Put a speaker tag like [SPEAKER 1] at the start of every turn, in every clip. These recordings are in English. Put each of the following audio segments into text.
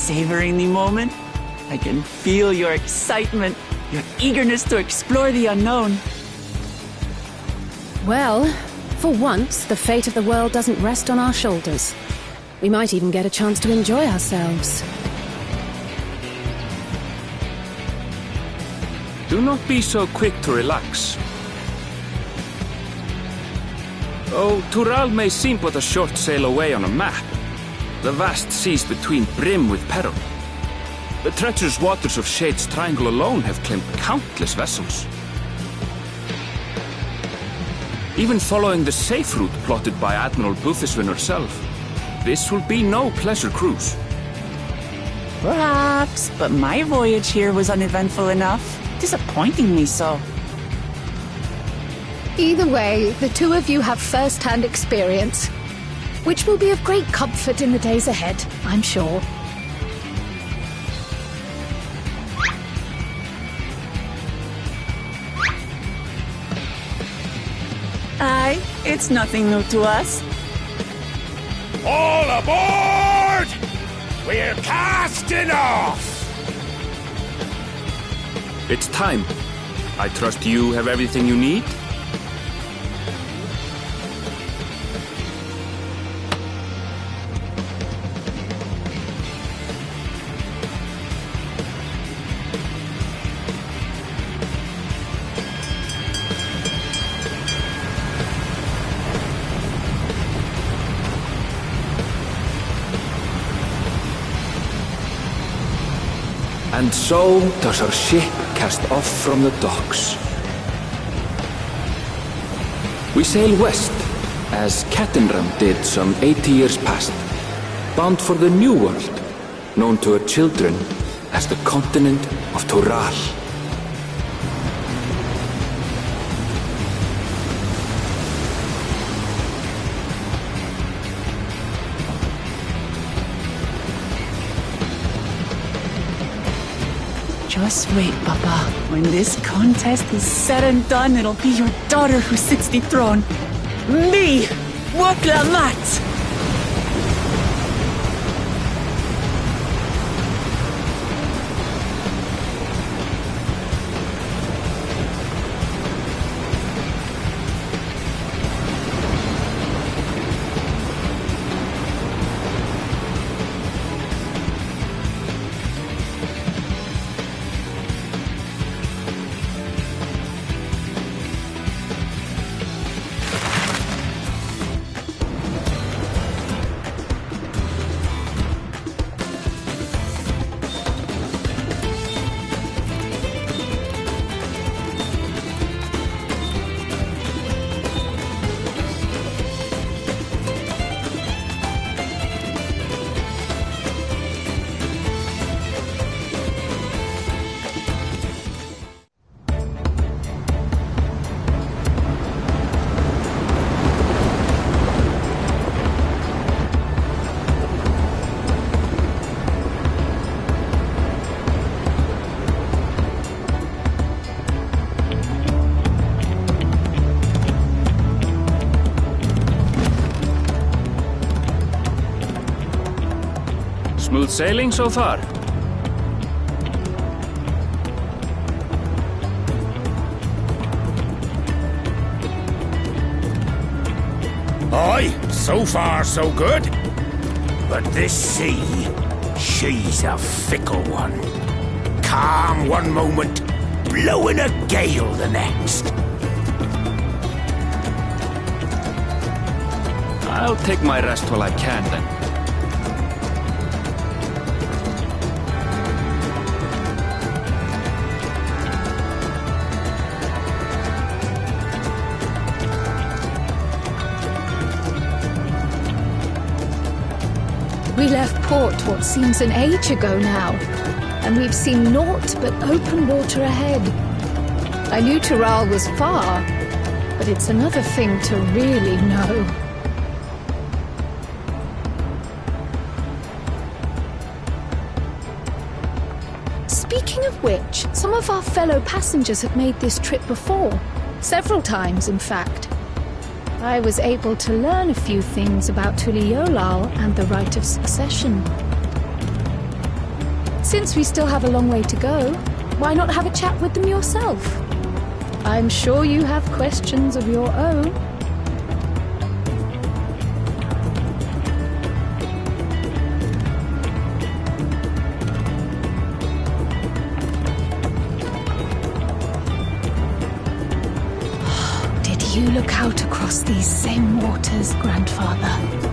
[SPEAKER 1] Savoring the moment? I can feel your excitement, your eagerness to explore the unknown.
[SPEAKER 2] Well, for once, the fate of the world doesn't rest on our shoulders. We might even get a chance to enjoy ourselves.
[SPEAKER 3] Do not be so quick to relax. Oh, Tural may seem but a short sail away on a map. The vast seas between brim with peril. The treacherous waters of Shade's Triangle alone have claimed countless vessels. Even following the safe route plotted by Admiral Bootheswin herself, this will be no pleasure cruise.
[SPEAKER 1] Perhaps, but my voyage here was uneventful enough. Disappointingly so.
[SPEAKER 4] Either way, the two of you have first-hand experience, which will be of great comfort in the days ahead, I'm sure.
[SPEAKER 1] Aye, it's nothing new to us.
[SPEAKER 5] All aboard! We're casting off!
[SPEAKER 3] It's time. I trust you have everything you need? And so does our ship cast off from the docks. We sail west, as Cattenram did some 80 years past, bound for the New World, known to her children as the continent of Tural.
[SPEAKER 1] Just wait, Papa. When this contest is said and done, it'll be your daughter who sits the throne. Me! Waklamat!
[SPEAKER 3] Smooth sailing so far?
[SPEAKER 5] Aye, so far so good. But this sea, she's a fickle one. Calm one moment, blowing a gale the next.
[SPEAKER 3] I'll take my rest while I can then.
[SPEAKER 4] We left port what seems an age ago now, and we've seen naught but open water ahead. I knew Tural was far, but it's another thing to really know. Speaking of which, some of our fellow passengers have made this trip before. Several times, in fact. I was able to learn a few things about Tuliolal and the right of succession. Since we still have a long way to go, why not have a chat with them yourself? I'm sure you have questions of your own. You look out across these same waters, Grandfather.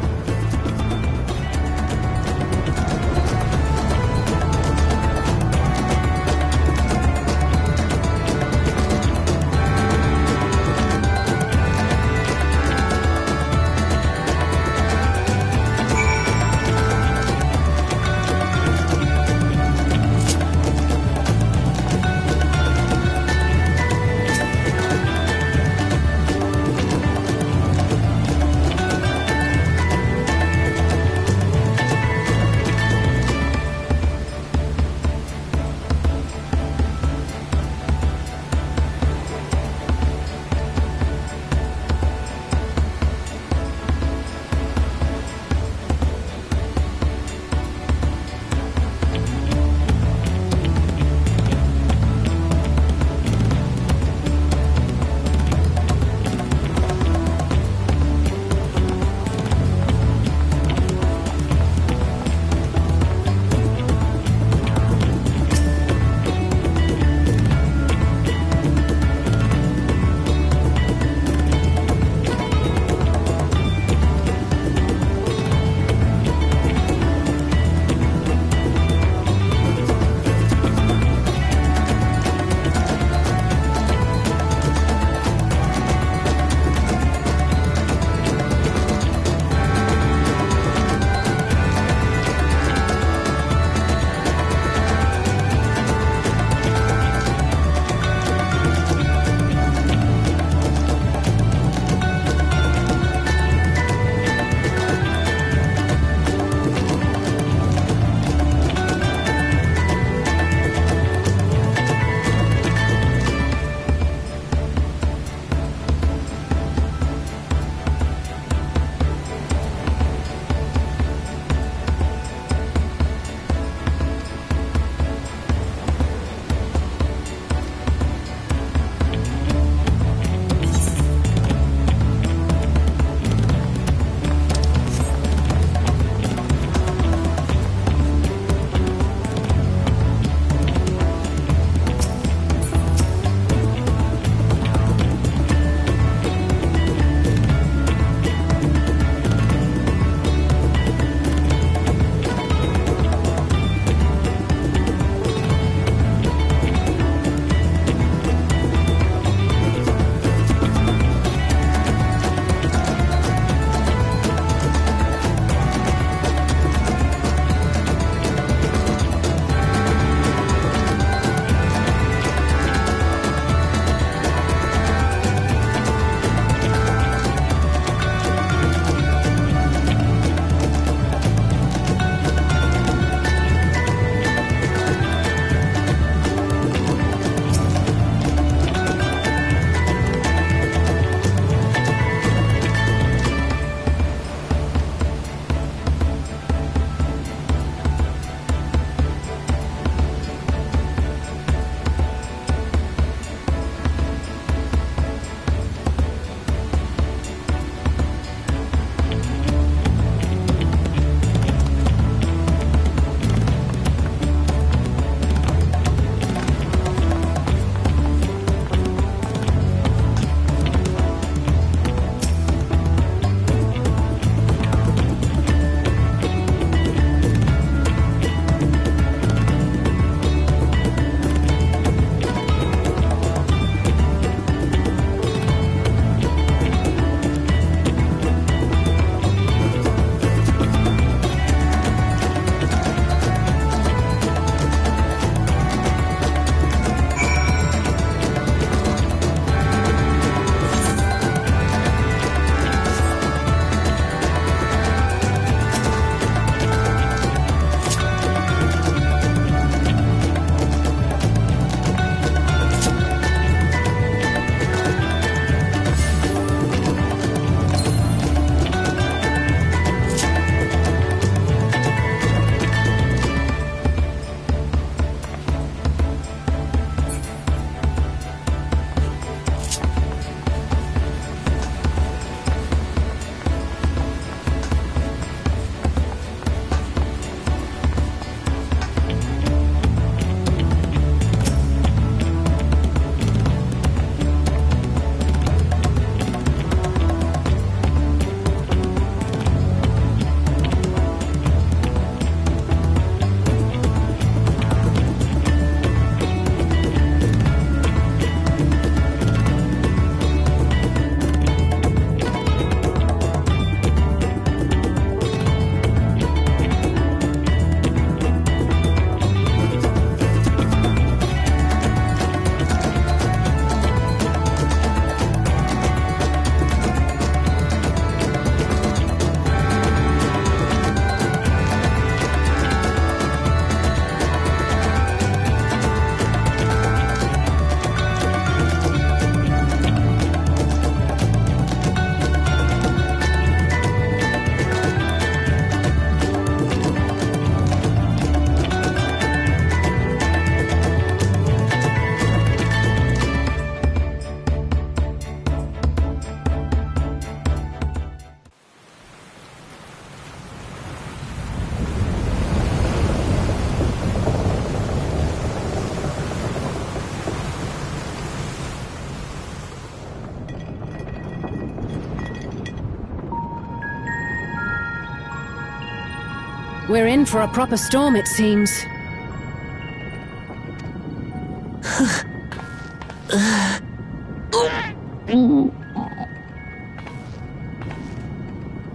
[SPEAKER 2] We're in for a proper storm, it seems.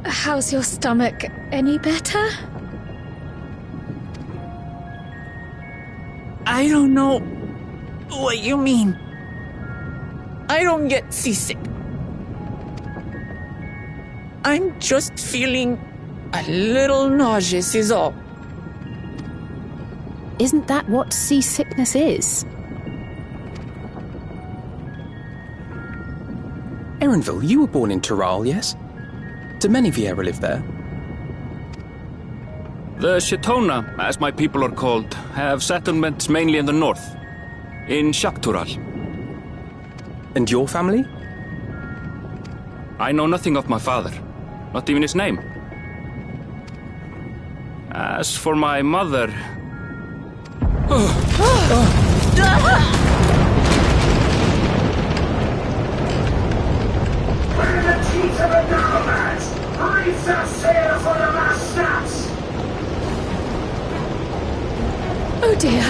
[SPEAKER 4] How's your stomach? Any better?
[SPEAKER 1] I don't know what you mean. I don't get seasick. I'm just feeling a little nauseous is all.
[SPEAKER 2] Isn't that what seasickness is?
[SPEAKER 6] Erenville, you were born in Tyrol, yes? Do many Vieira live there?
[SPEAKER 3] The Shetona, as my people are called, have settlements mainly in the north, in Shaktural.
[SPEAKER 6] And your family?
[SPEAKER 3] I know nothing of my father, not even his name. As for my mother...
[SPEAKER 5] Where the teeth of the nomads! Reef that sail for the last snaps!
[SPEAKER 4] Oh dear.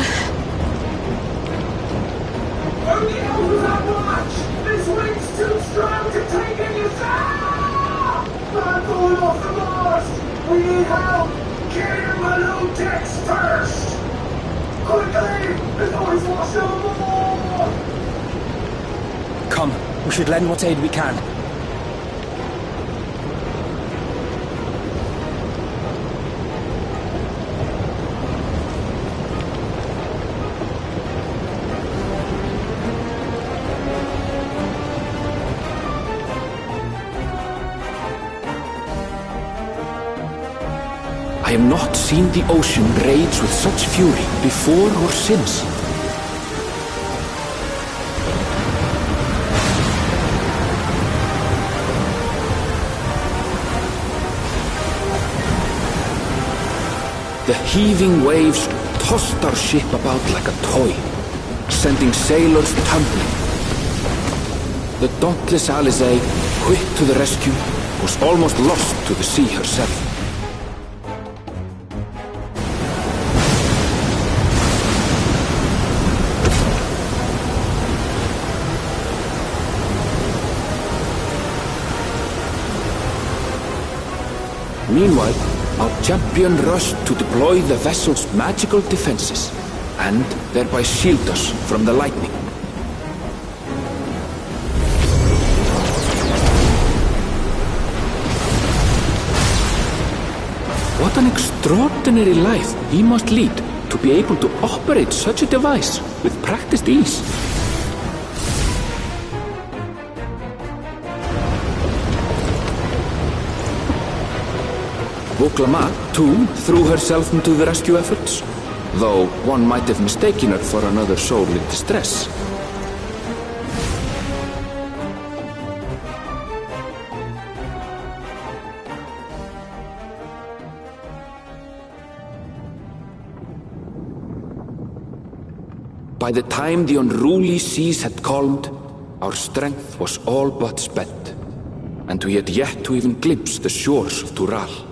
[SPEAKER 5] Only elves on watch! This wind's too strong to take any sound! I'm going off the mast! We need help! Get in below decks first! Quickly! The noise washed overboard!
[SPEAKER 6] Come, we should lend what aid we can.
[SPEAKER 3] I have not seen the ocean rage with such fury before or since. The heaving waves tossed our ship about like a toy, sending sailors tumbling. The dauntless Alizé, quick to the rescue, was almost lost to the sea herself. Meanwhile, our champion rushed to deploy the vessel's magical defenses, and thereby shield us from the lightning. What an extraordinary life he must lead to be able to operate such a device with practiced ease. Voklama, too, threw herself into the rescue efforts, though one might have mistaken her for another soul in distress. By the time the unruly seas had calmed, our strength was all but spent, and we had yet to even glimpse the shores of Tural.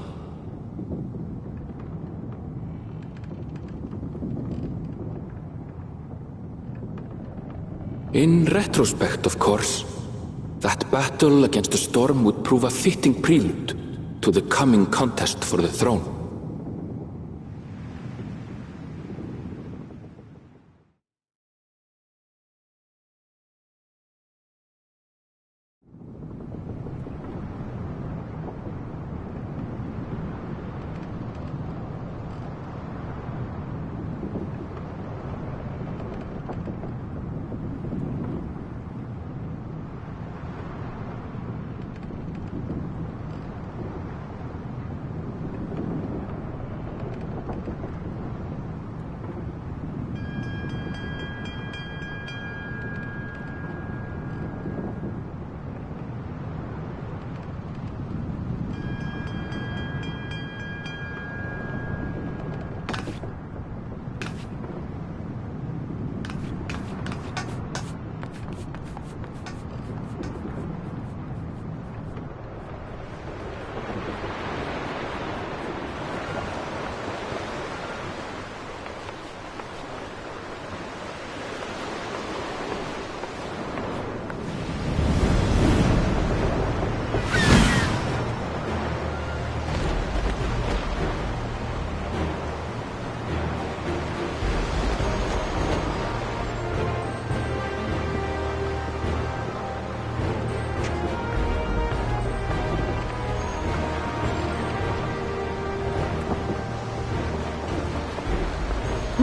[SPEAKER 3] In retrospect, of course, that battle against the storm would prove a fitting prelude to the coming contest for the throne.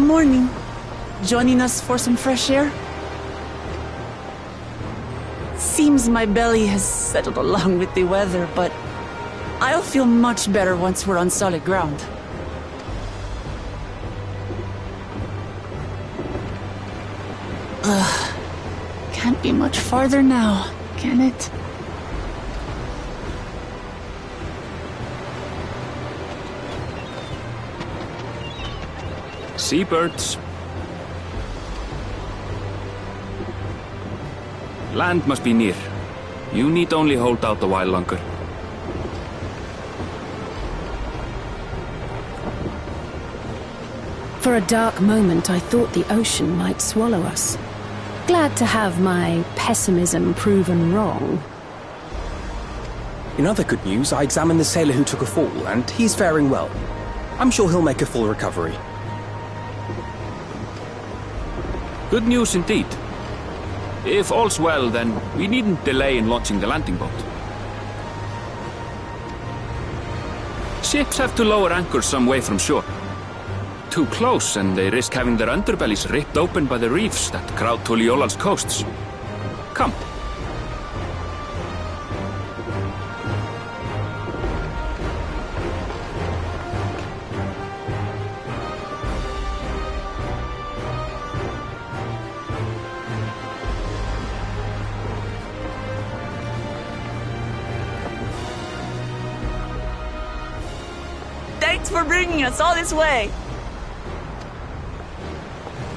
[SPEAKER 1] morning. Joining us for some fresh air? Seems my belly has settled along with the weather, but I'll feel much better once we're on solid ground. Ugh. Can't be much farther now, can it?
[SPEAKER 3] Seabirds. Land must be near. You need only hold out a while longer.
[SPEAKER 2] For a dark moment, I thought the ocean might swallow us. Glad to have my pessimism proven wrong.
[SPEAKER 6] In other good news, I examined the sailor who took a fall, and he's faring well. I'm sure he'll make a full recovery.
[SPEAKER 3] Good news indeed. If all's well, then we needn't delay in launching the landing boat. Ships have to lower anchors some way from shore. Too close, and they risk having their underbellies ripped open by the reefs that crowd Tuliola's coasts. Come.
[SPEAKER 1] Thanks for bringing us all this way.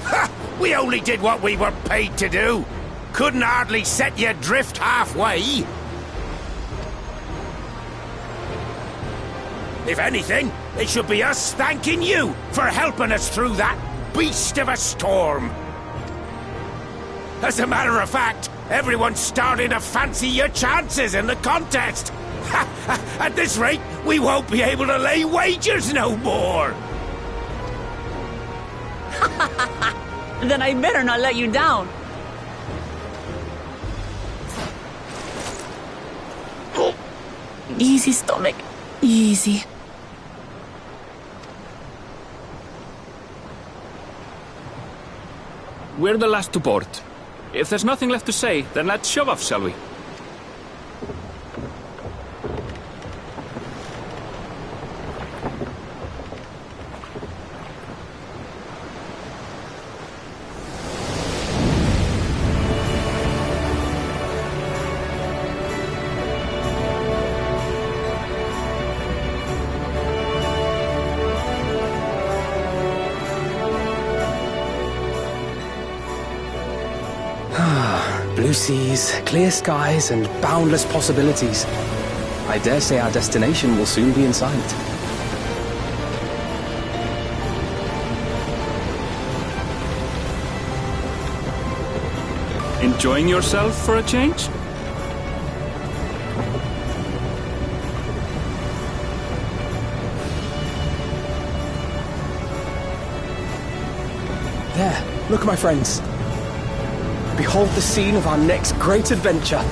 [SPEAKER 5] Ha! We only did what we were paid to do. Couldn't hardly set you adrift halfway. If anything, it should be us thanking you for helping us through that beast of a storm. As a matter of fact, everyone's starting to fancy your chances in the contest. At this rate, we won't be able to lay wagers no more.
[SPEAKER 1] Then I better not let you down. Easy, stomach. Easy.
[SPEAKER 3] We're the last to board. If there's nothing left to say, then let's shove off, shall we?
[SPEAKER 6] Blue seas, clear skies, and boundless possibilities. I dare say our destination will soon be in sight.
[SPEAKER 3] Enjoying yourself for a change?
[SPEAKER 6] There, look, my friends. Behold the scene of our next great adventure.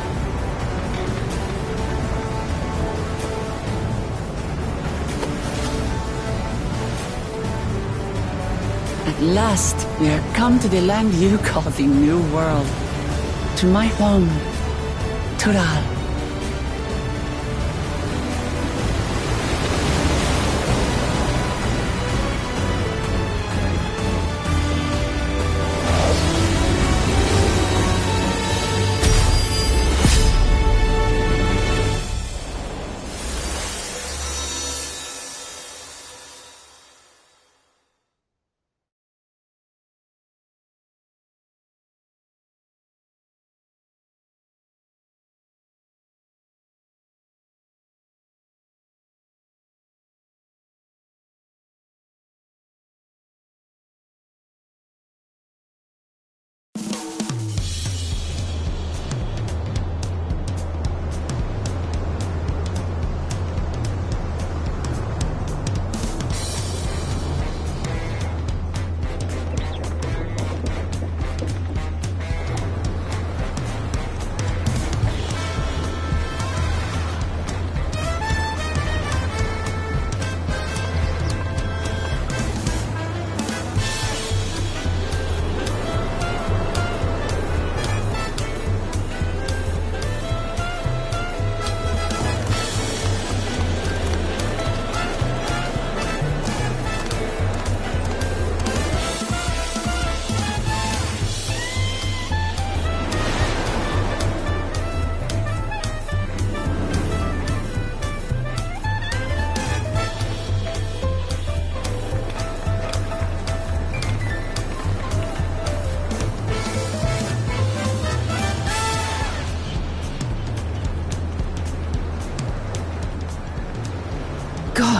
[SPEAKER 1] At last, we are come to the land you call the New World. To my home, Tural.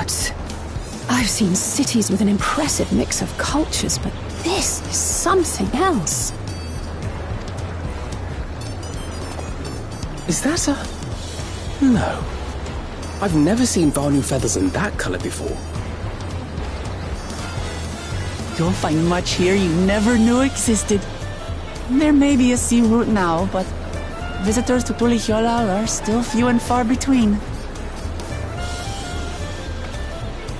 [SPEAKER 2] gods! I've seen cities with an impressive mix of cultures, but this is something else.
[SPEAKER 6] Is that a... No. I've never seen Vanu feathers in that color before.
[SPEAKER 1] You'll find much here you never knew existed. There may be a sea route now, but visitors to Tulihiola are still few and far between.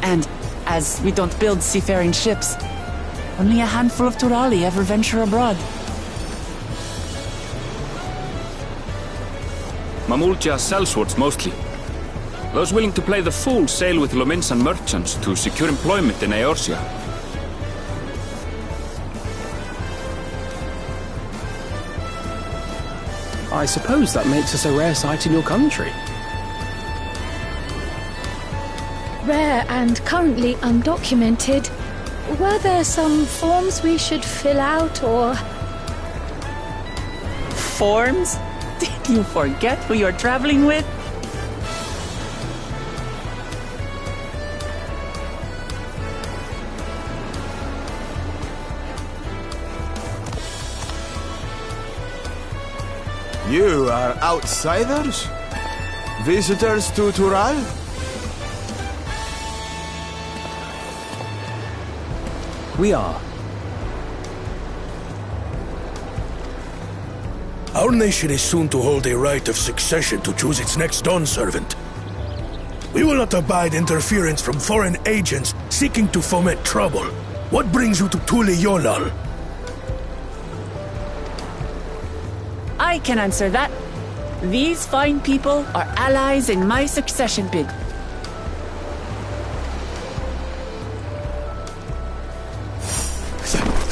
[SPEAKER 1] And as we don't build seafaring ships, only a handful of Turali ever venture abroad.
[SPEAKER 3] Mamulja sellswords mostly. Those willing to play the fool sail with Lominsan merchants to secure employment in Eorzea.
[SPEAKER 6] I suppose that makes us a rare sight in your country.
[SPEAKER 4] Rare and currently undocumented. Were there some forms we should fill out, or...
[SPEAKER 1] Forms? Did you forget who you're traveling with?
[SPEAKER 7] You are outsiders? Visitors to Tural?
[SPEAKER 6] We are.
[SPEAKER 8] Our nation is soon to hold a right of succession to choose its next Dawn servant. We will not abide interference from foreign agents seeking to foment trouble. What brings you to Tulihiola?
[SPEAKER 1] I can answer that. These fine people are allies in my succession bid.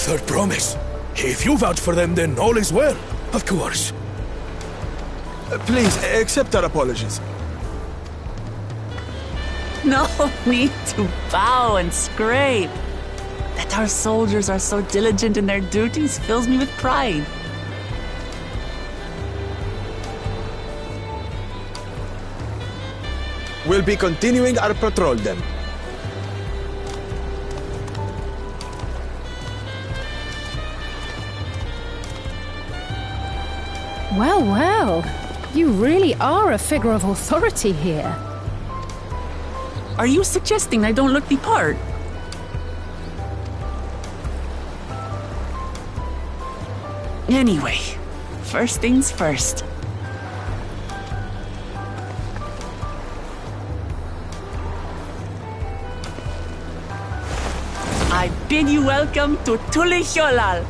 [SPEAKER 8] Third promise. If you vouch for them, then all is well. Of course.
[SPEAKER 7] Please, accept our apologies.
[SPEAKER 1] No need to bow and scrape. That our soldiers are so diligent in their duties fills me with pride.
[SPEAKER 7] We'll be continuing our patrol then.
[SPEAKER 2] Well, well. You really are a figure of authority here.
[SPEAKER 1] Are you suggesting I don't look the part? Anyway, first things first. I bid you welcome to Tulihiola.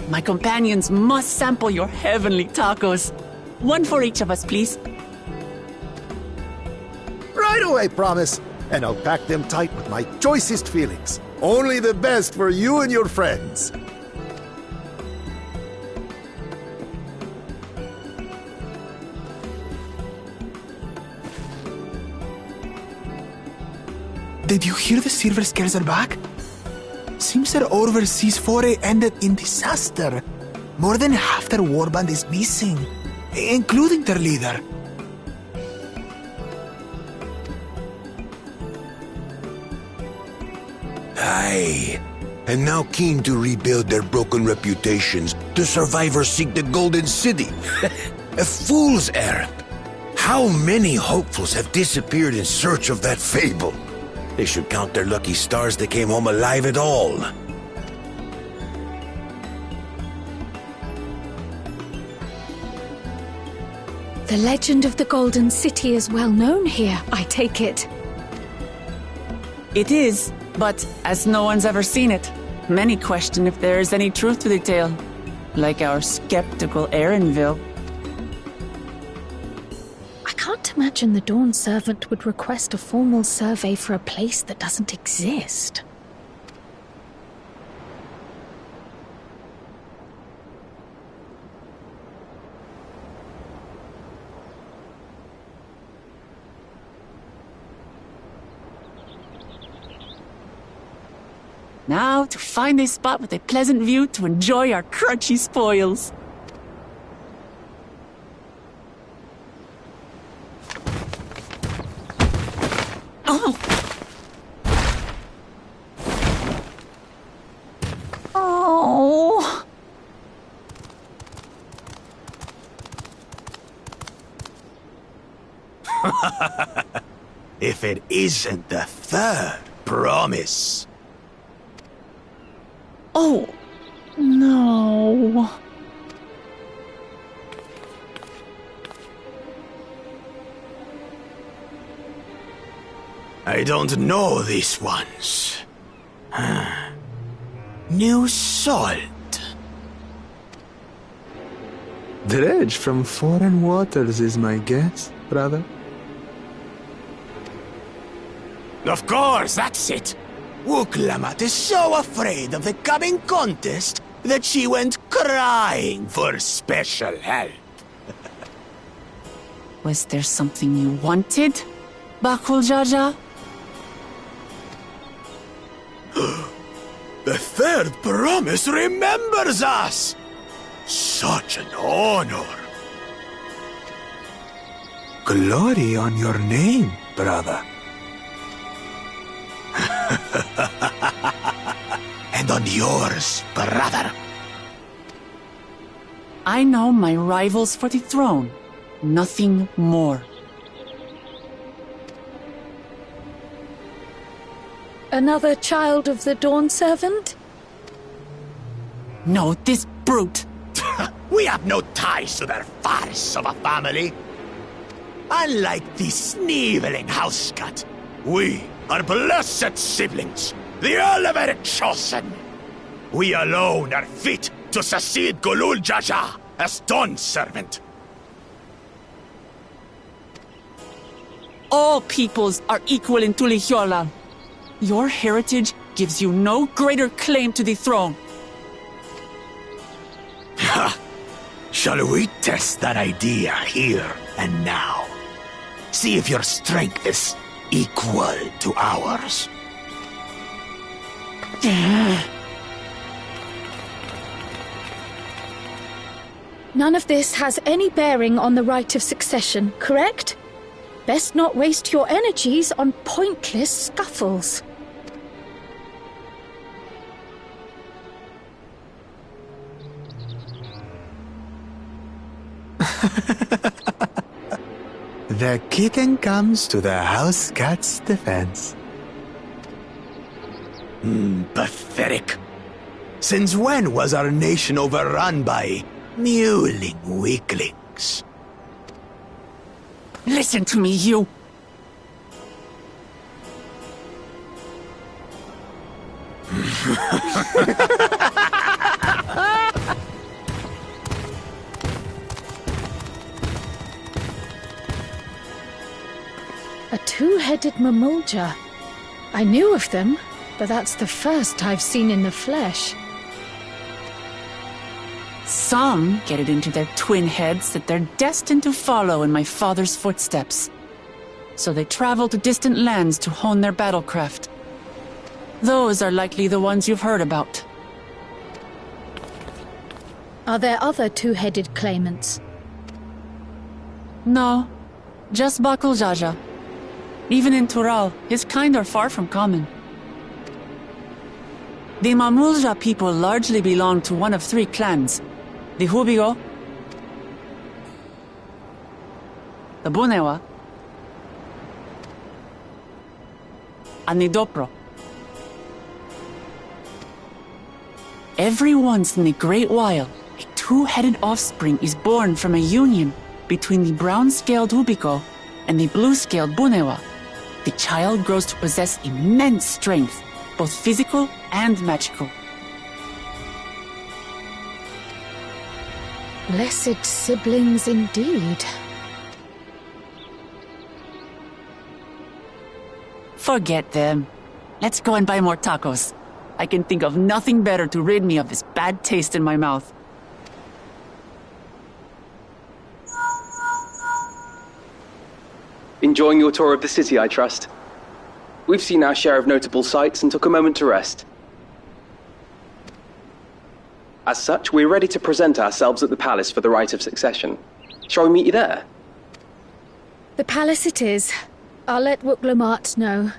[SPEAKER 1] My companions must sample your heavenly tacos. One for each of us, please.
[SPEAKER 9] Right away, promise. And I'll pack them tight with my choicest feelings. Only the best for you and your friends.
[SPEAKER 7] Did you hear the silver scales are back? Seems their overseas foray ended in disaster. More than half their warband is missing, including their leader.
[SPEAKER 5] Aye. And now keen to rebuild their broken reputations, the survivors seek the Golden City. A fool's errand. How many hopefuls have disappeared in search of that fable? They should count their lucky stars they came home alive at all.
[SPEAKER 4] The legend of the Golden City is well known here, I take it.
[SPEAKER 1] It is, but as no one's ever seen it, many question if there is any truth to the tale. Like our skeptical Erinville.
[SPEAKER 4] I can't imagine the Dawn Servant would request a formal survey for a place that doesn't exist.
[SPEAKER 1] Now to find a spot with a pleasant view to enjoy our crunchy spoils. Oh! Oh!
[SPEAKER 5] If it isn't the third promise.
[SPEAKER 1] Oh, no.
[SPEAKER 5] I don't know these ones. New salt.
[SPEAKER 7] Dredge from foreign waters is my guess, brother.
[SPEAKER 5] Of course, that's it. Wuklamat is so afraid of the coming contest that she went crying for special help.
[SPEAKER 1] Was there something you wanted, Bakul Jaja?
[SPEAKER 5] The third promise remembers us! Such an honor!
[SPEAKER 7] Glory on your name, brother.
[SPEAKER 5] And on yours, brother.
[SPEAKER 1] I know my rivals for the throne. Nothing more.
[SPEAKER 4] Another child of the Dawn Servant?
[SPEAKER 1] No, this brute.
[SPEAKER 5] We have no ties to their farce of a family. Unlike the sneeveling housecut, we are blessed siblings, the elevated chosen. We alone are fit to succeed Golul Jaja as Dawn Servant.
[SPEAKER 1] All peoples are equal in Tulihiola. Your heritage gives you no greater claim to the throne.
[SPEAKER 5] Ha! Shall we test that idea here and now? See if your strength is equal to ours.
[SPEAKER 4] None of this has any bearing on the right of succession, correct? Best not waste your energies on pointless scuffles.
[SPEAKER 7] The kitten comes to the house cat's defense.
[SPEAKER 5] Pathetic. Since when was our nation overrun by mewling weaklings?
[SPEAKER 1] Listen to me, you.
[SPEAKER 4] two-headed Mamulja. I knew of them, but that's the first I've seen in the flesh.
[SPEAKER 1] Some get it into their twin heads that they're destined to follow in my father's footsteps. So they travel to distant lands to hone their battlecraft. Those are likely the ones you've heard about.
[SPEAKER 4] Are there other two-headed claimants?
[SPEAKER 1] No, just Bakuljaja. Even in Tural, his kind are far from common. The Mamulja people largely belong to one of three clans. The Hubigo, the Bunewa, and the Dopro. Every once in a great while, a two-headed offspring is born from a union between the brown-scaled Hubigo and the blue-scaled Bunewa. The child grows to possess immense strength, both physical and magical.
[SPEAKER 4] Blessed siblings indeed.
[SPEAKER 1] Forget them. Let's go and buy more tacos. I can think of nothing better to rid me of this bad taste in my mouth.
[SPEAKER 6] Enjoying your tour of the city, I trust. We've seen our share of notable sights and took a moment to rest. As such, we're ready to present ourselves at the palace for the rite of succession. Shall we meet you there?
[SPEAKER 4] The palace it is. I'll let Wuklamart know.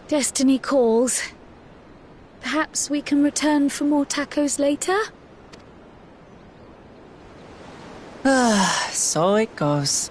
[SPEAKER 4] Destiny calls. Perhaps we can return for more tacos later?
[SPEAKER 1] So it goes.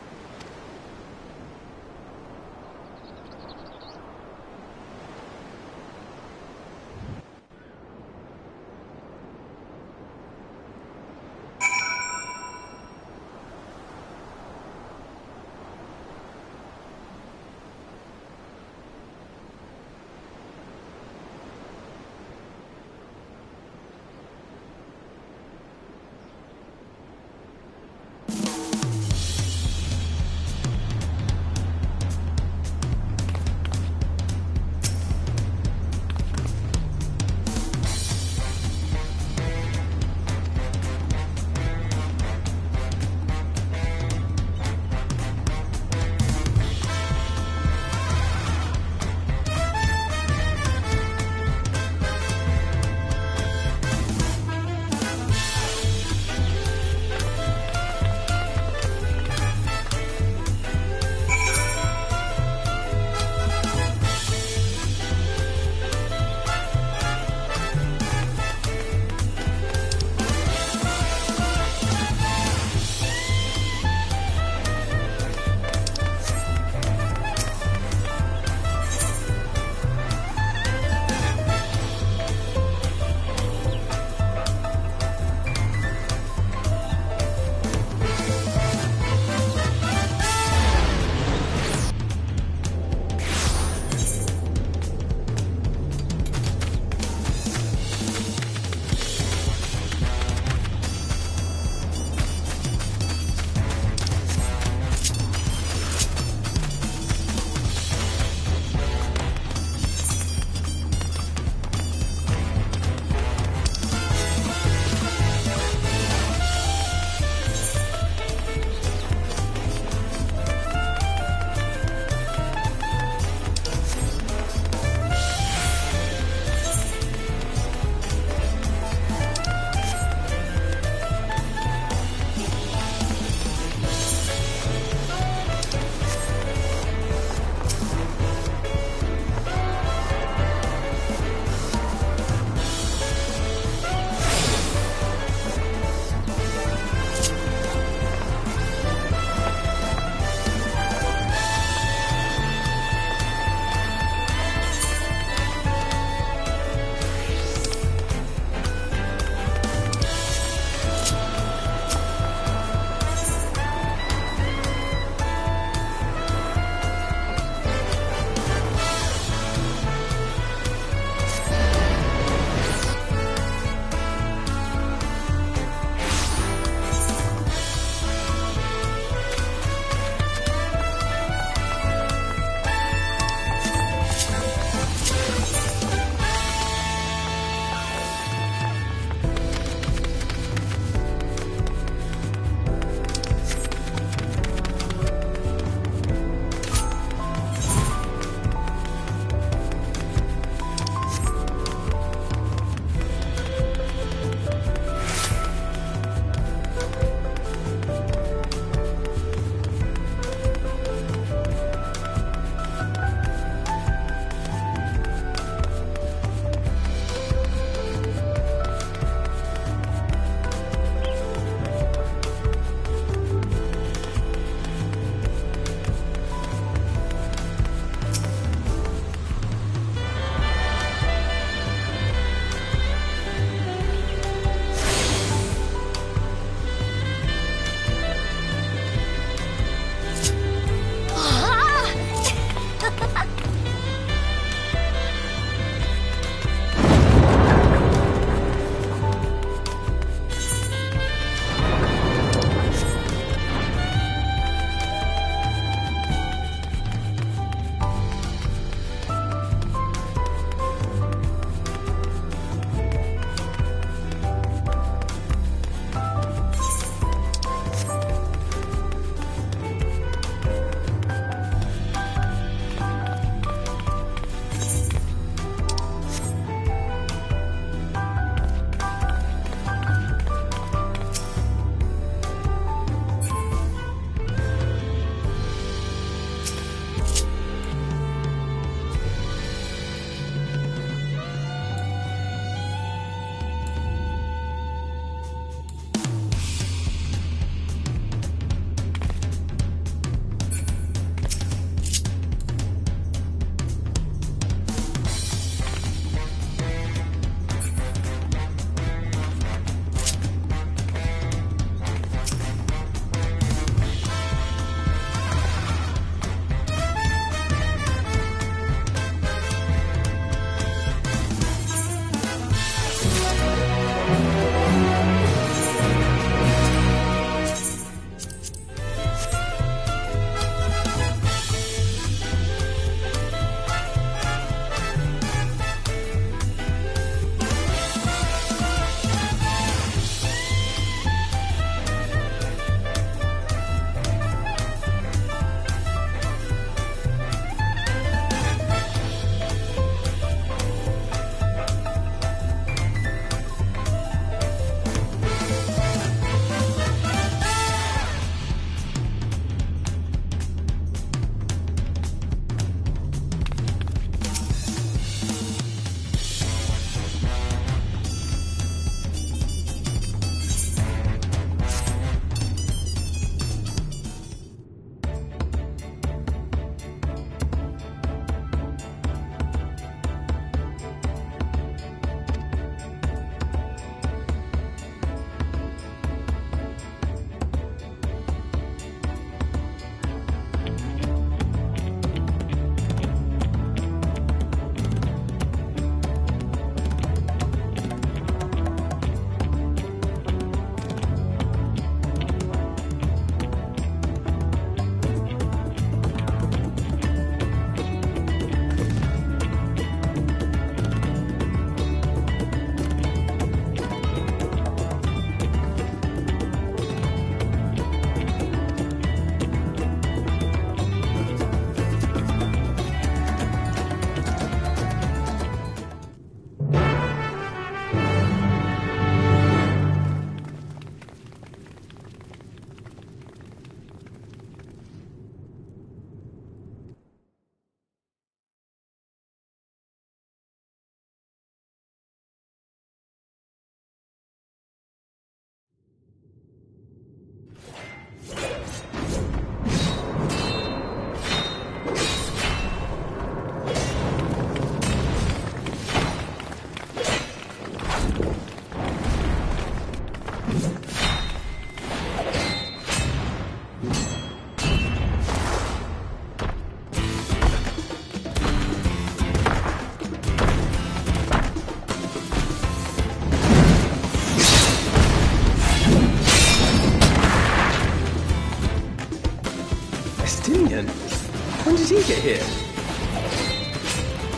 [SPEAKER 6] he get here?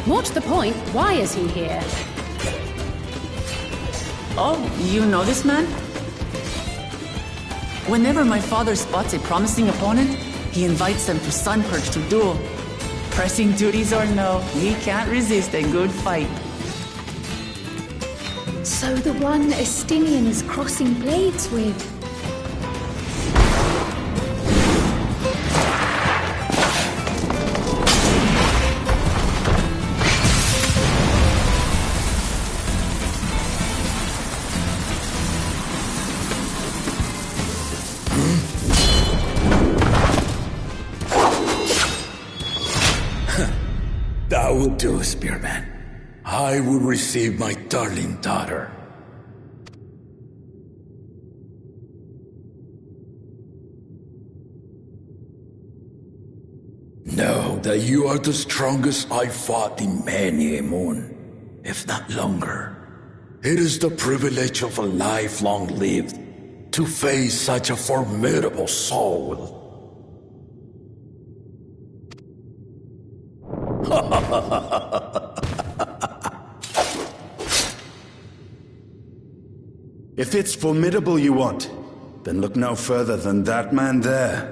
[SPEAKER 2] More to the point, why is he here?
[SPEAKER 1] Oh, you know this man? Whenever my father spots a promising opponent, he invites them to Sunperch to duel. Pressing duties or no, he can't resist a good fight.
[SPEAKER 4] So the one Estinian is crossing blades with.
[SPEAKER 8] That will do, Spearman. I will receive my darling daughter. Know that you are the strongest I fought in many a moon, if not longer. It is the privilege of a life long lived to face such a formidable soul.
[SPEAKER 10] If it's formidable you want, then look no further than that man there.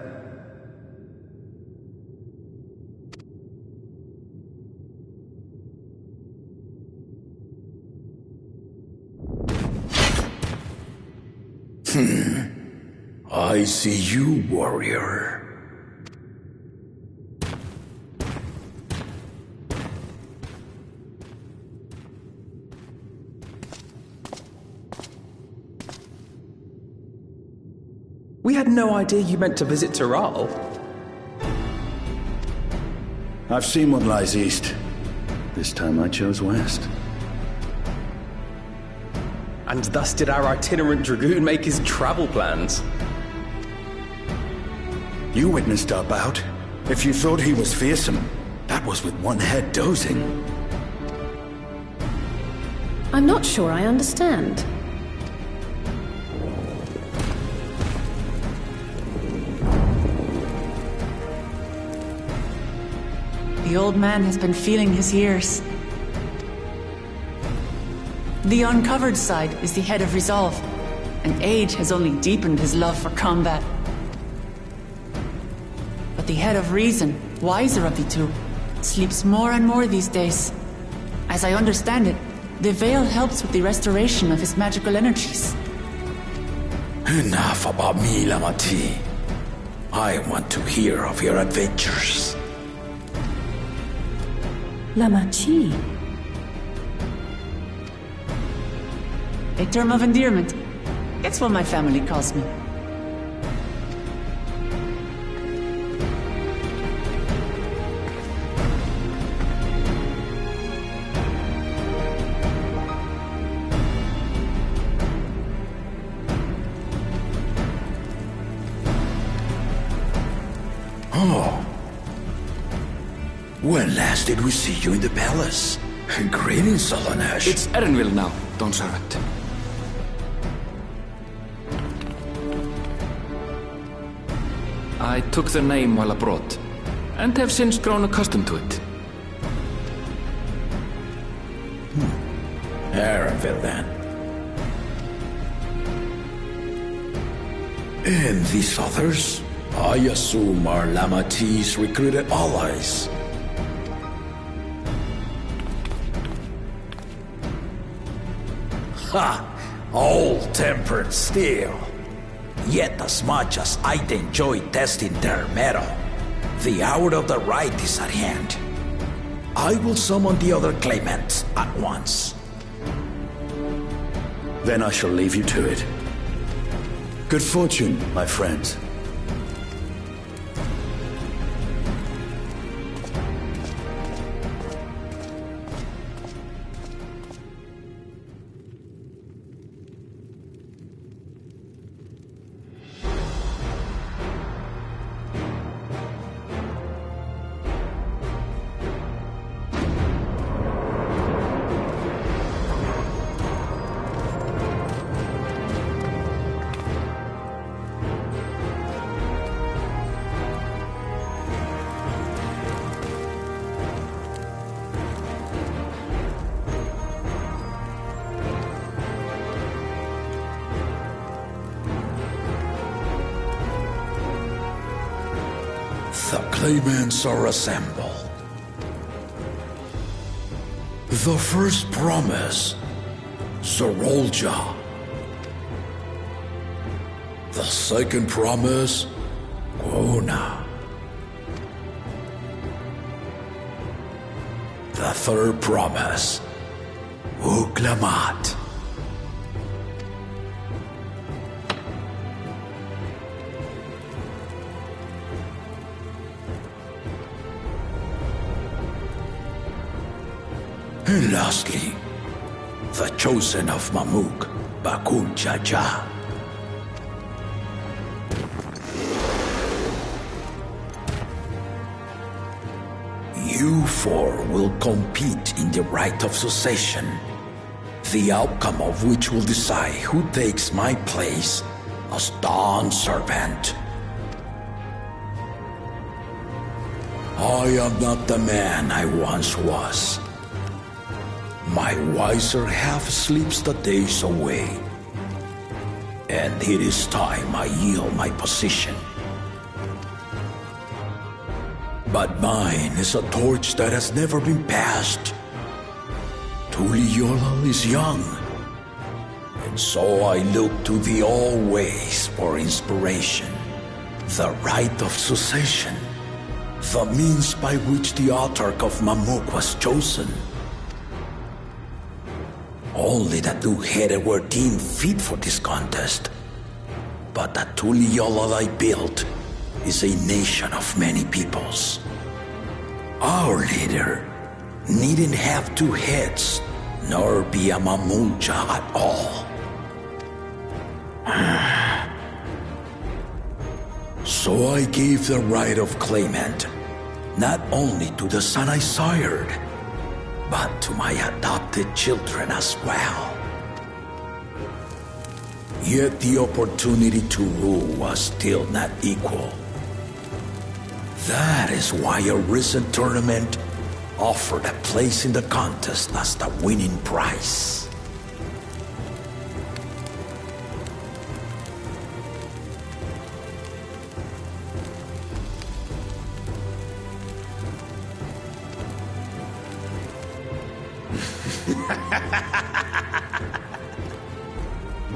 [SPEAKER 8] I see you, warrior.
[SPEAKER 6] We had no idea you meant to visit Tural.
[SPEAKER 10] I've seen what lies east. This time I chose west.
[SPEAKER 6] And thus did our itinerant dragoon make his travel plans.
[SPEAKER 10] You witnessed our bout. If you thought he was fearsome, that was with one head dozing.
[SPEAKER 2] I'm not sure I understand.
[SPEAKER 1] The old man has been feeling his years. The uncovered side is the head of resolve, and age has only deepened his love for combat. But the head of reason, wiser of the two, sleeps more and more these days. As I understand it, the veil helps with the restoration of his magical energies.
[SPEAKER 8] Enough about me, Lamati. I want to hear of your adventures.
[SPEAKER 2] Lamachi.
[SPEAKER 1] A term of endearment. It's what my family calls me.
[SPEAKER 8] Oh. When last did we see you in the palace? Greetings, Solonesh.
[SPEAKER 3] It's Erenville now, Dawntrail. I took the name while abroad, and have since grown accustomed to it.
[SPEAKER 8] Erenville, then. And these others, I assume, are Lamati's recruited allies. Ha! Old-tempered steel. Yet as much as I'd enjoy testing their metal, the hour of the right is at hand. I will summon the other claimants at once.
[SPEAKER 10] Then I shall leave you to it. Good fortune, my friends. claimants are assembled. The first promise, Zorolja. The second promise, Quona. The third promise, Uklamat. And lastly, the chosen of Mamuk, Bakun Jaja. You four will compete in the rite of succession, the outcome of which will decide who takes my place as Dawn Servant. I am not the man I once was. My wiser half sleeps the days away, and it is time I yield my position. But mine is a torch that has never been passed. Tuliyola is young, and so I look to the always for inspiration. The rite of succession, the means by which the autarch of Mamuk was chosen. Only the two-headed were deemed fit for this contest. But the Tuliyola I built is a nation of many peoples. Our leader needn't have two heads, nor be a Mamulja at all. So I gave the right of claimant, not only to the son I sired, but to my adopted children as well. Yet the opportunity to rule was still not equal. That is why a recent tournament offered a place in the contest as the winning prize.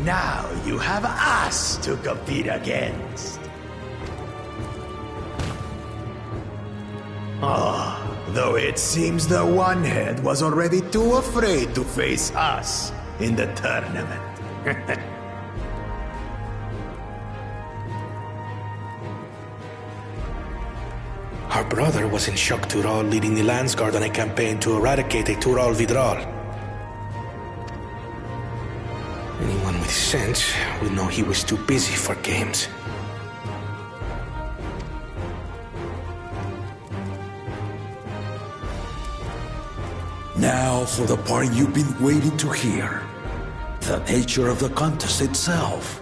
[SPEAKER 5] Now you have us to compete against. Though it seems the one-head was already too afraid to face us in the tournament.
[SPEAKER 8] Our brother was in Shock Tural leading the Landsguard on a campaign to eradicate a Tural Vidral. Anyone with sense would know he was too busy for games.
[SPEAKER 10] Now for the part you've been waiting to hear. The nature of the contest itself.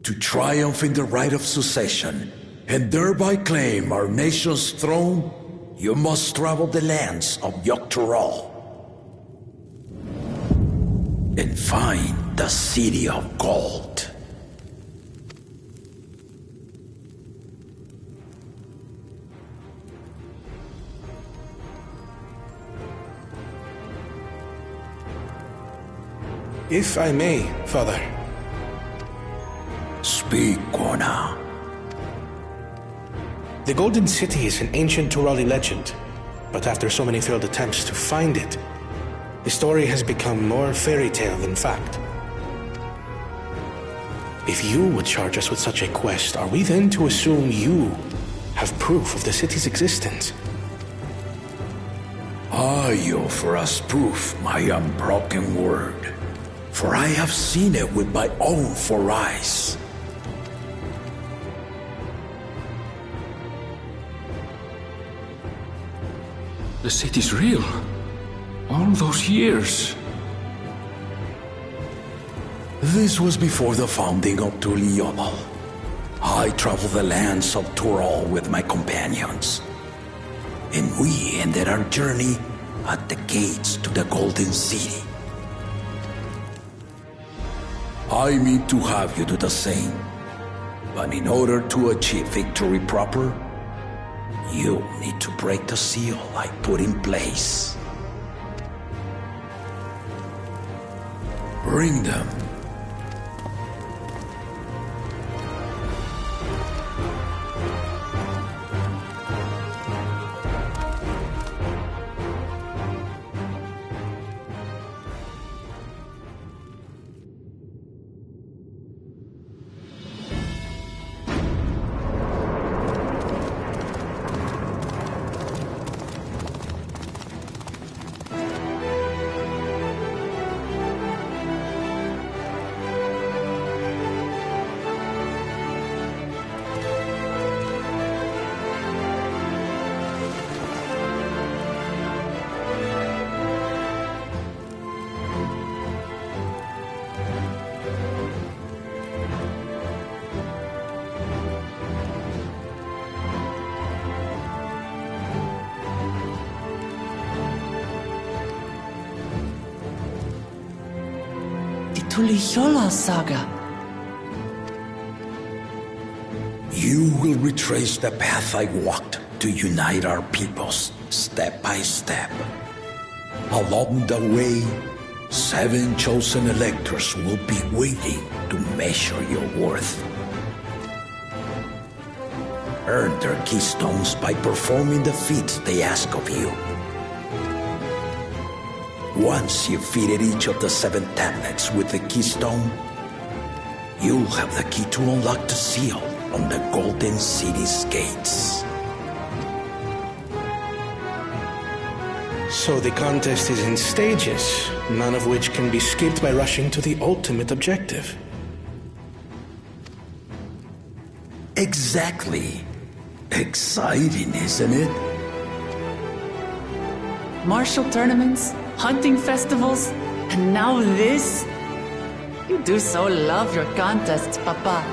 [SPEAKER 10] To triumph in the rite of succession, and thereby claim our nation's throne, you must travel the lands of Yogg-Tural and find the City of Gold.
[SPEAKER 8] If I may, Father.
[SPEAKER 10] Speak, Quona.
[SPEAKER 8] The Golden City is an ancient Turali legend, but after so many failed attempts to find it, the story has become more fairy tale than fact. If you would charge us with such a quest, are we then to assume you have proof of the city's existence?
[SPEAKER 10] I offer as proof my unbroken word, for I have seen it with my own four eyes.
[SPEAKER 3] The city's real. All those years.
[SPEAKER 10] This was before the founding of Tuliyola. I traveled the lands of Tural with my companions, and we ended our journey at the gates to the Golden City. I mean to have you do the same, But in order to achieve victory proper, you need to break the seal I put in place. Bring them.
[SPEAKER 1] Tuliyola saga.
[SPEAKER 10] You will retrace the path I walked to unite our peoples, step by step. Along the way, 7 chosen electors will be waiting to measure your worth. Earn their keystones by performing the feats they ask of you. Once you've fitted each of the 7 tablets with the keystone, you'll have the key to unlock the seal on the Golden City's gates.
[SPEAKER 6] So the contest is in stages, none of which can be skipped by rushing to the ultimate objective.
[SPEAKER 10] Exactly. Exciting, isn't it?
[SPEAKER 1] Martial tournaments, hunting festivals, and now this? You do so love your contests, Papa.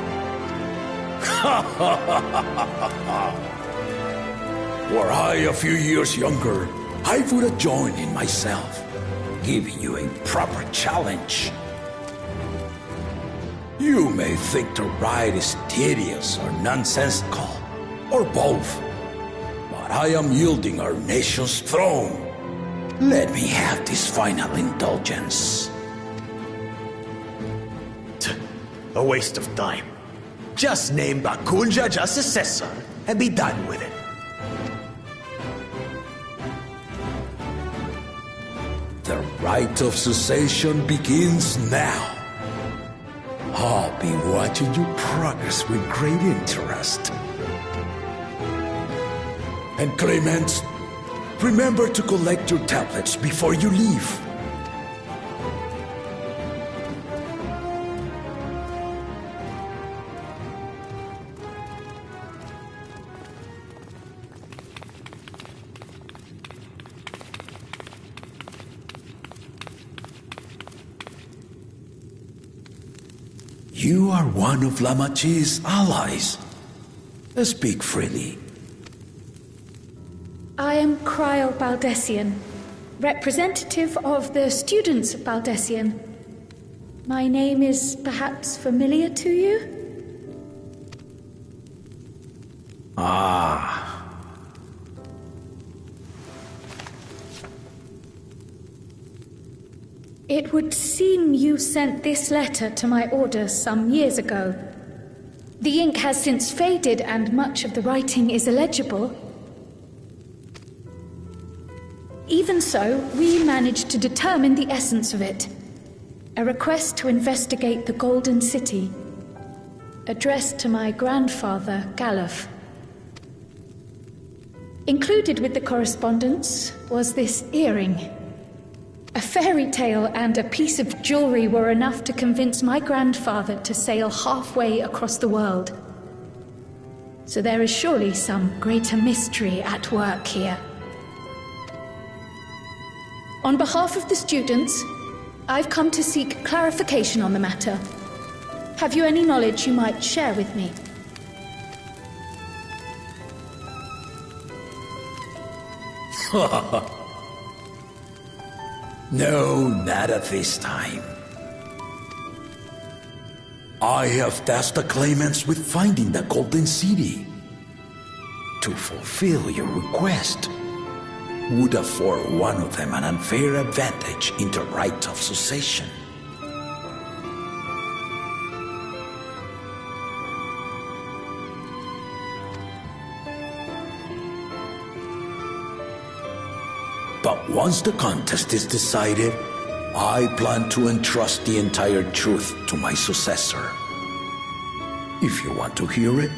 [SPEAKER 10] Were I a few years younger, I would have joined in myself, giving you a proper challenge. You may think the ride is tedious or nonsensical, or both, but I am yielding our nation's throne. Let me have this final indulgence.
[SPEAKER 5] A waste of time. Just name Bakunja just a successor and be done with it.
[SPEAKER 10] The rite of cessation begins now. I'll be watching you progress with great interest. And Clement, remember to collect your tablets before you leave. You are one of Lamachi's allies. Speak freely.
[SPEAKER 4] I am Cryle Baldessian, representative of the students of Baldessian. My name is perhaps familiar to you?
[SPEAKER 10] Ah.
[SPEAKER 4] It would seem you sent this letter to my orders some years ago. The ink has since faded and much of the writing is illegible. Even so, we managed to determine the essence of it. A request to investigate the Golden City, addressed to my grandfather, Galuf. Included with the correspondence was this earring. A fairy tale and a piece of jewelry were enough to convince my grandfather to sail halfway across the world. So there is surely some greater mystery at work here. On behalf of the students, I've come to seek clarification on the matter. Have you any knowledge you might share with me?
[SPEAKER 10] No, not at this time. I have tasked the claimants with finding the Golden City. To fulfill your request would afford one of them an unfair advantage in the right of succession. But once the contest is decided, I plan to entrust the entire truth to my successor. If you want to hear it,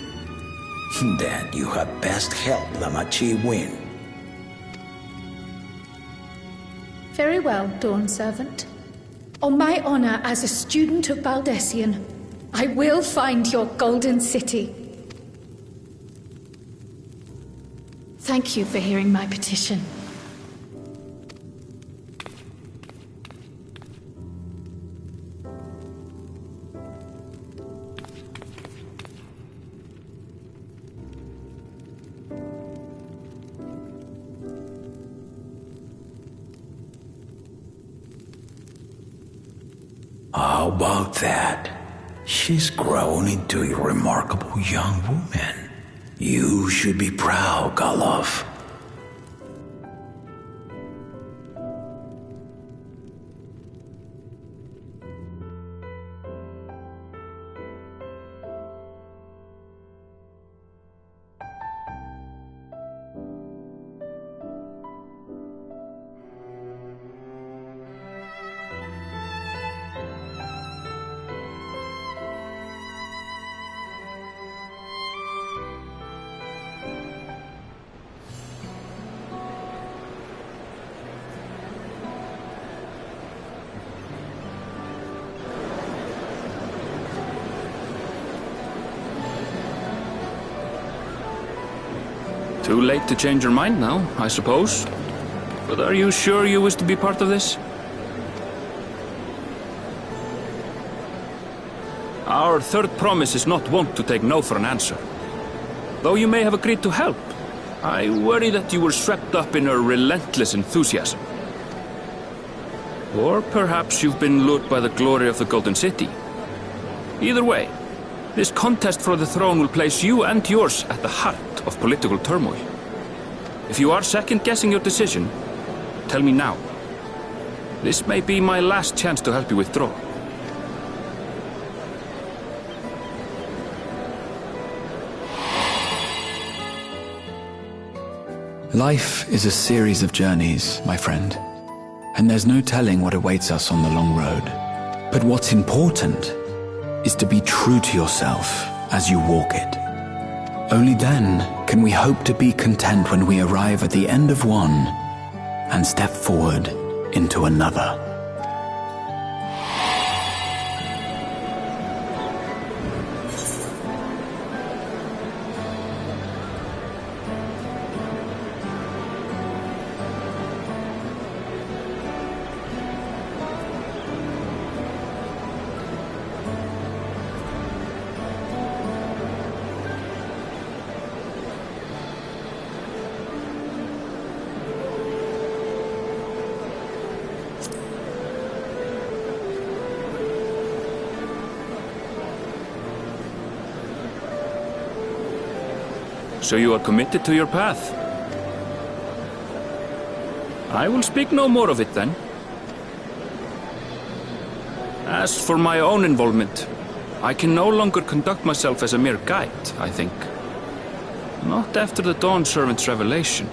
[SPEAKER 10] then you had best help Lamachi win.
[SPEAKER 4] Very well, Dawn Servant. On my honor as a student of Baldessian, I will find your Golden City. Thank you for hearing my petition.
[SPEAKER 10] How about that? She's grown into a remarkable young woman. You should be proud, Galov.
[SPEAKER 3] Too late to change your mind now, I suppose. But are you sure you wish to be part of this? Our third promise is not wont to take no for an answer. Though you may have agreed to help, I worry that you were swept up in her relentless enthusiasm. Or perhaps you've been lured by the glory of the Golden City. Either way, this contest for the throne will place you and yours at the heart of political turmoil. If you are second-guessing your decision, tell me now. This may be my last chance to help you withdraw.
[SPEAKER 11] Life is a series of journeys, my friend. And there's no telling what awaits us on the long road. But what's important is to be true to yourself as you walk it. Only then can we hope to be content when we arrive at the end of one and step forward into another.
[SPEAKER 3] So you are committed to your path? I will speak no more of it then. As for my own involvement, I can no longer conduct myself as a mere guide, I think. Not after the Dawn Servant's revelation.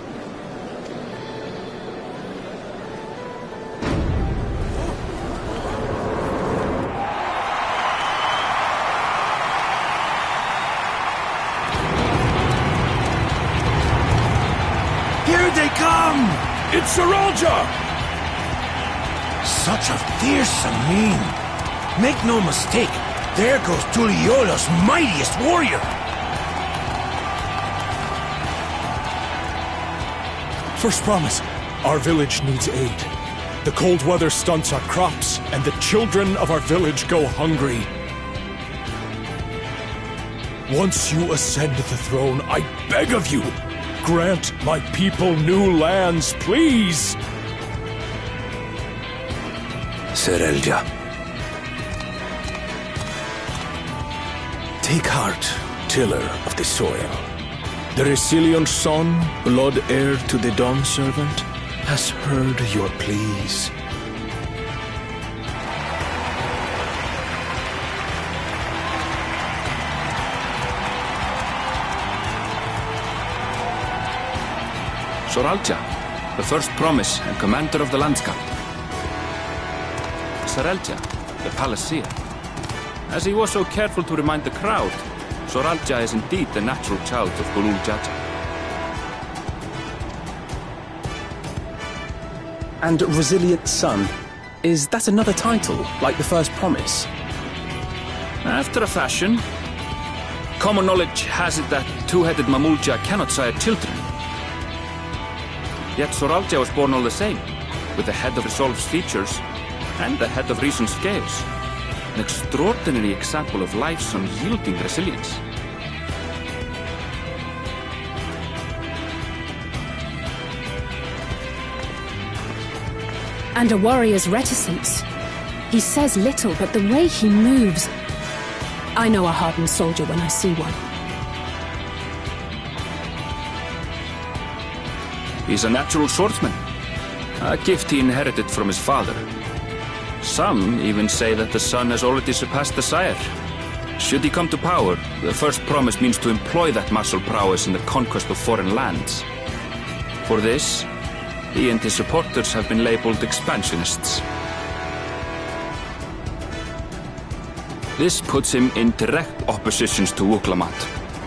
[SPEAKER 8] It's Saralja!
[SPEAKER 5] Such a fearsome mien. Make no mistake, there goes Tuliola's mightiest warrior.
[SPEAKER 8] First promise, our village needs aid. The cold weather stunts our crops, and the children of our village go hungry. Once you ascend the throne, I beg of you, grant my people new lands, please!
[SPEAKER 5] Saralja.
[SPEAKER 8] Take heart, tiller of the soil. The Resilient son, blood heir to the Dawn Servant, has heard your pleas.
[SPEAKER 3] Soralja, the first promise and commander of the Landsguard. Sarelja, the palaceer. As he was so careful to remind the crowd, Soralja is indeed the natural child of Gulul Jaja.
[SPEAKER 6] And Resilient Son, is that another title, like the first promise?
[SPEAKER 3] After a fashion. Common knowledge has it that two-headed Mamulja cannot sire children. Yet Soralja was born all the same, with the head of Resolve's features and the head of Reason's scales. An extraordinary example of life's unyielding resilience.
[SPEAKER 2] And a warrior's reticence. He says little, but the way he moves... I know a hardened soldier when I see one.
[SPEAKER 3] He's a natural swordsman, a gift he inherited from his father. Some even say that the son has already surpassed the sire. Should he come to power, the first promise means to employ that martial prowess in the conquest of foreign lands. For this, he and his supporters have been labeled expansionists. This puts him in direct opposition to Wuklamat,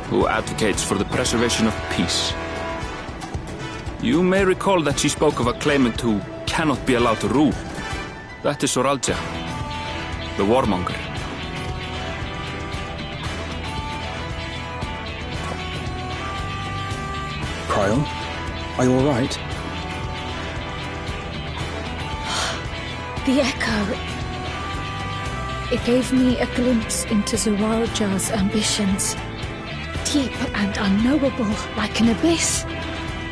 [SPEAKER 3] who advocates for the preservation of peace. You may recall that she spoke of a claimant who cannot be allowed to rule. That is Soralja, the warmonger.
[SPEAKER 6] Cryle, are you all right?
[SPEAKER 4] The echo. It gave me a glimpse into Zoralja's ambitions. Deep and unknowable, like an abyss.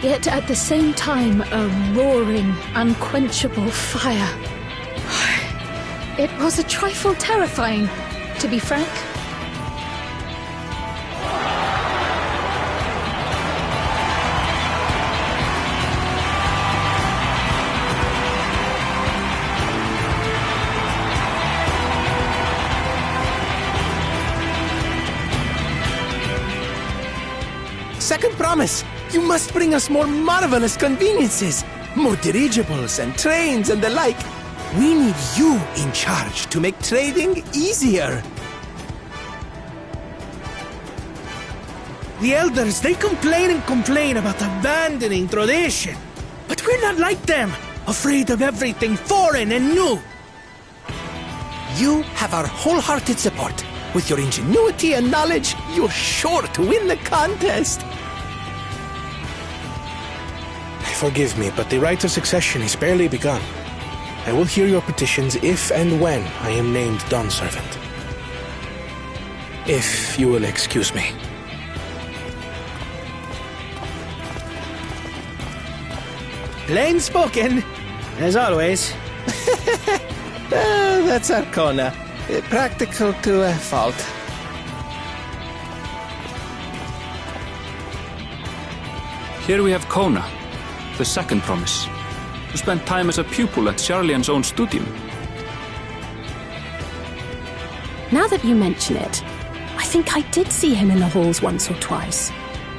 [SPEAKER 4] Yet at the same time, a roaring, unquenchable fire. It was a trifle terrifying, to be frank.
[SPEAKER 7] Second promise, you must bring us more marvelous conveniences. More dirigibles and trains and the like. We need you in charge to make trading easier.
[SPEAKER 12] The elders, they complain and complain about abandoning tradition. But we're not like them, afraid of everything foreign and new.
[SPEAKER 7] You have our wholehearted support. With your ingenuity and knowledge, you're sure to win the contest.
[SPEAKER 12] Forgive me, but the right of succession is barely begun. I will hear your petitions if and when I am named Dawn Servant. If you will excuse me. Plain spoken, as always.
[SPEAKER 7] That's Arcona. Practical to a fault.
[SPEAKER 3] Here we have Kona, the second promise, who spent time as a pupil at Sharlian's own studium.
[SPEAKER 2] Now that you mention it, I think I did see him in the halls once or twice.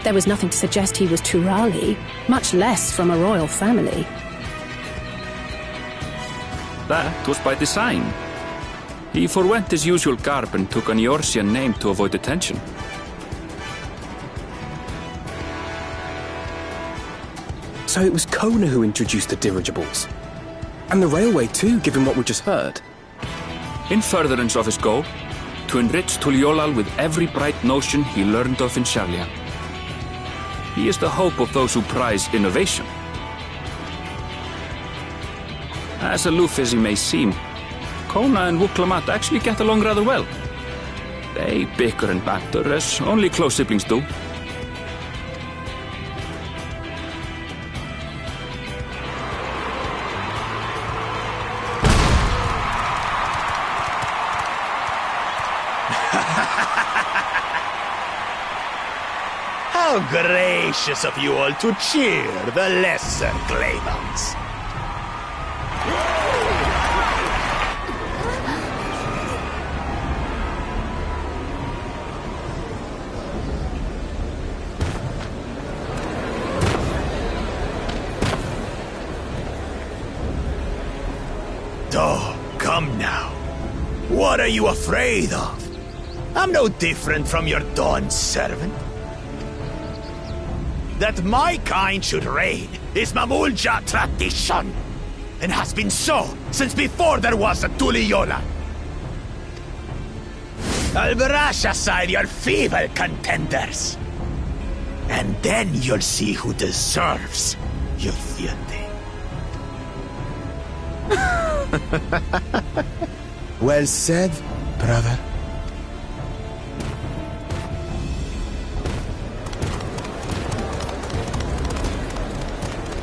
[SPEAKER 2] There was nothing to suggest he was Turali, much less from a royal family.
[SPEAKER 3] That was by design. He forwent his usual garb and took an Eorzean name to avoid attention.
[SPEAKER 6] So it was Kona who introduced the dirigibles. And the railway too, given what we just heard.
[SPEAKER 3] In furtherance of his goal, to enrich Tuliolal with every bright notion he learned of in Sharlian. He is the hope of those who prize innovation. As aloof as he may seem, Kona and Wuklamat actually get along rather well. They bicker and banter as only close siblings do.
[SPEAKER 5] How gracious of you all to cheer the lesser claimants. Oh, come now. What are you afraid of? I'm no different from your Dawn servant. That my kind should reign is Mamulja tradition, and has been so since before there was a Tuliyola. I'll brush aside your feeble contenders, and then you'll see who deserves your fealty.
[SPEAKER 7] Well said, brother.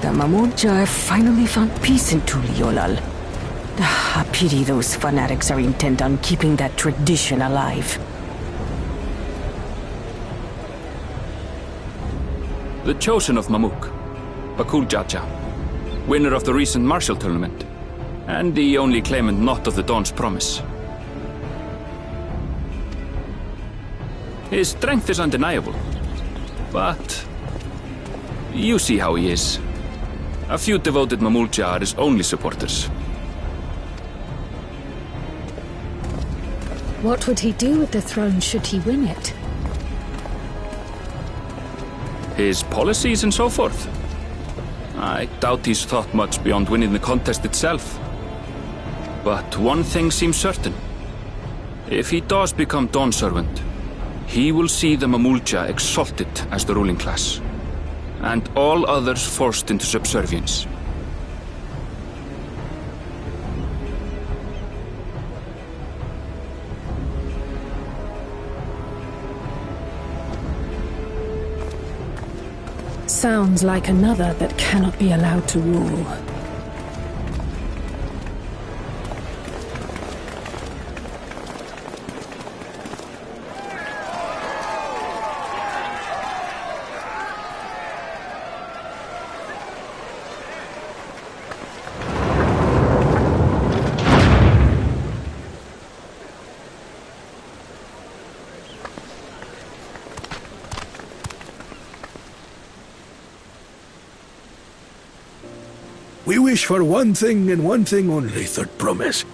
[SPEAKER 13] The Mamulja have finally found peace in Tuliolal. I pity those fanatics are intent on keeping that tradition alive.
[SPEAKER 3] The chosen of Mamuk, Bakul Jaja, winner of the recent martial tournament, and the only claimant not of the Dawn's promise. His strength is undeniable, but you see how he is. A few devoted Mamulja are his only supporters.
[SPEAKER 4] What would he do with the throne should he win it?
[SPEAKER 3] His policies and so forth. I doubt he's thought much beyond winning the contest itself. But one thing seems certain. If he does become Dawn Servant, he will see the Mamulja exalted as the ruling class, and all others forced into subservience.
[SPEAKER 2] Sounds like another that cannot be allowed to rule.
[SPEAKER 8] We wish for one thing and one thing only, Third Promise.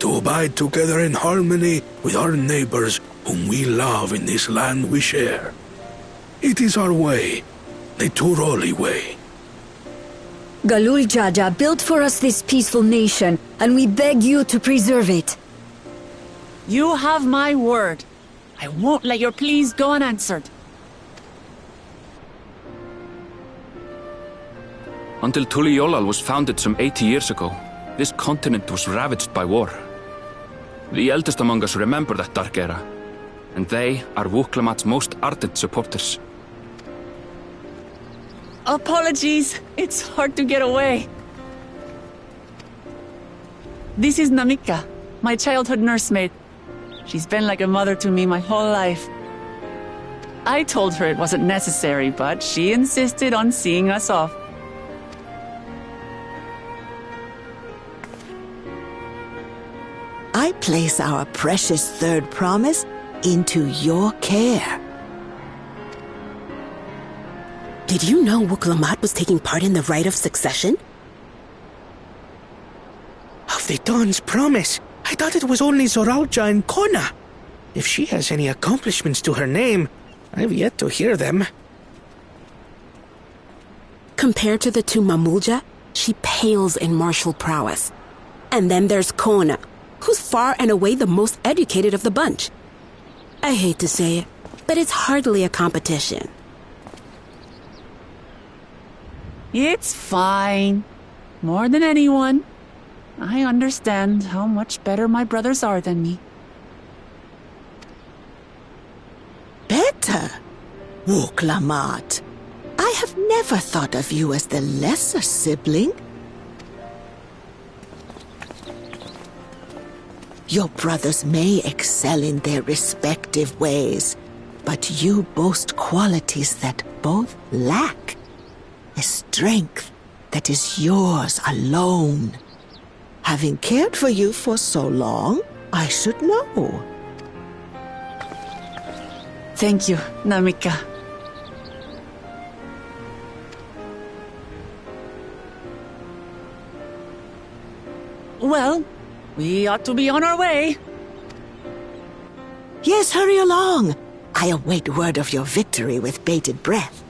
[SPEAKER 8] To abide together in harmony with our neighbors whom we love in this land we share. It is our way, the Turoli way.
[SPEAKER 14] Galul Jaja built for us this peaceful nation, and we beg you to preserve it.
[SPEAKER 1] You have my word. I won't let your pleas go unanswered.
[SPEAKER 3] Until Tuliolal was founded some 80 years ago, this continent was ravaged by war. The eldest among us remember that dark era, and they are Wuklamat's most ardent supporters.
[SPEAKER 1] Apologies, it's hard to get away. This is Namika, my childhood nursemaid. She's been like a mother to me my whole life. I told her it wasn't necessary, but she insisted on seeing us off.
[SPEAKER 15] I place our precious Third Promise into your care.
[SPEAKER 13] Did you know Wuklamat was taking part in the rite of succession?
[SPEAKER 12] Of the Dawn's Promise? I thought it was only Zoralja and Kona. If she has any accomplishments to her name, I've yet to hear them.
[SPEAKER 13] Compared to the two Mamulja, she pales in martial prowess. And then there's Kona, who's far and away the most educated of the bunch. I hate to say it, but it's hardly a competition.
[SPEAKER 1] It's fine. More than anyone. I understand how much better my brothers are than me.
[SPEAKER 15] Better? Wuklamat, I have never thought of you as the lesser sibling. Your brothers may excel in their respective ways, But you boast qualities that both lack. A strength that is yours alone. Having cared for you for so long, I should know.
[SPEAKER 1] Thank you, Namika. Well, we ought to be on our way.
[SPEAKER 15] Yes, hurry along. I await word of your victory with bated breath.